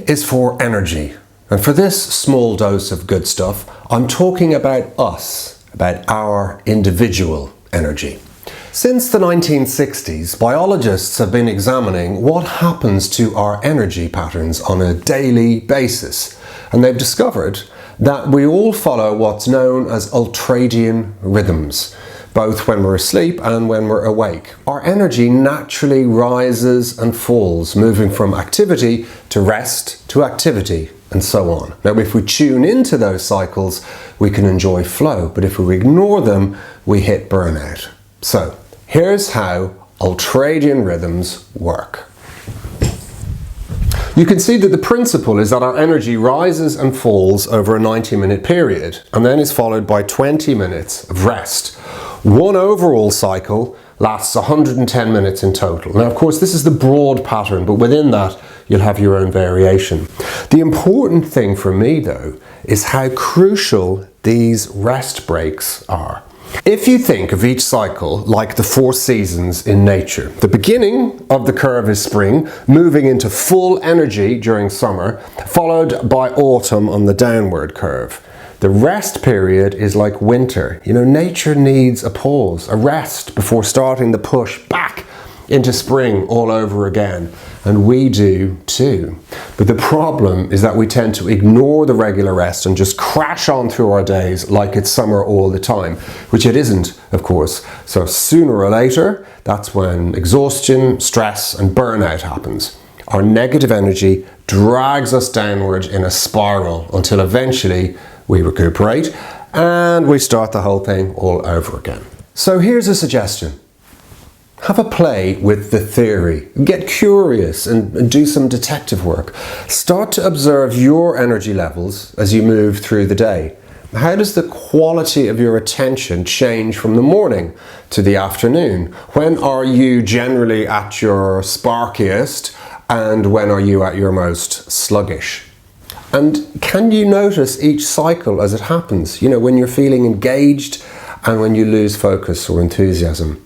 is for energy. And for this small dose of good stuff, I'm talking about us, about our individual energy. Since the 1960s, biologists have been examining what happens to our energy patterns on a daily basis. And they've discovered that we all follow what's known as ultradian rhythms, both when we're asleep and when we're awake. Our energy naturally rises and falls, moving from activity to rest to activity, and so on. Now, if we tune into those cycles, we can enjoy flow, but if we ignore them, we hit burnout. So, here's how ultradian rhythms work. You can see that the principle is that our energy rises and falls over a 90-minute period, and then is followed by 20 minutes of rest. One overall cycle lasts 110 minutes in total. Now, of course, this is the broad pattern, but within that, you'll have your own variation. The important thing for me, though, is how crucial these rest breaks are. If you think of each cycle like the 4 seasons in nature, the beginning of the curve is spring, moving into full energy during summer, followed by autumn on the downward curve. The rest period is like winter. You know, nature needs a pause, a rest before starting the push back into spring all over again. And we do too. But the problem is that we tend to ignore the regular rest and just crash on through our days like it's summer all the time, which it isn't, of course. So sooner or later, that's when exhaustion, stress, and burnout happens. Our negative energy drags us downward in a spiral until eventually we recuperate and we start the whole thing all over again. So here's a suggestion. Have a play with the theory. Get curious and do some detective work. Start to observe your energy levels as you move through the day. How does the quality of your attention change from the morning to the afternoon? When are you generally at your sparkiest and when are you at your most sluggish? And can you notice each cycle as it happens? You know, when you're feeling engaged and when you lose focus or enthusiasm.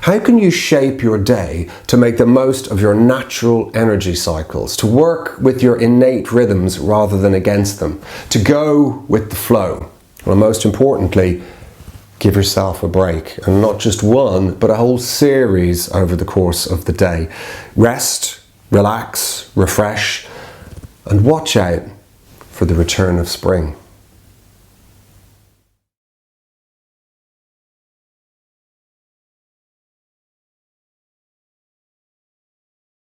How can you shape your day to make the most of your natural energy cycles, to work with your innate rhythms rather than against them, to go with the flow? Well, most importantly, give yourself a break, and not just one, but a whole series over the course of the day. Rest, relax, refresh, and watch out for the return of spring.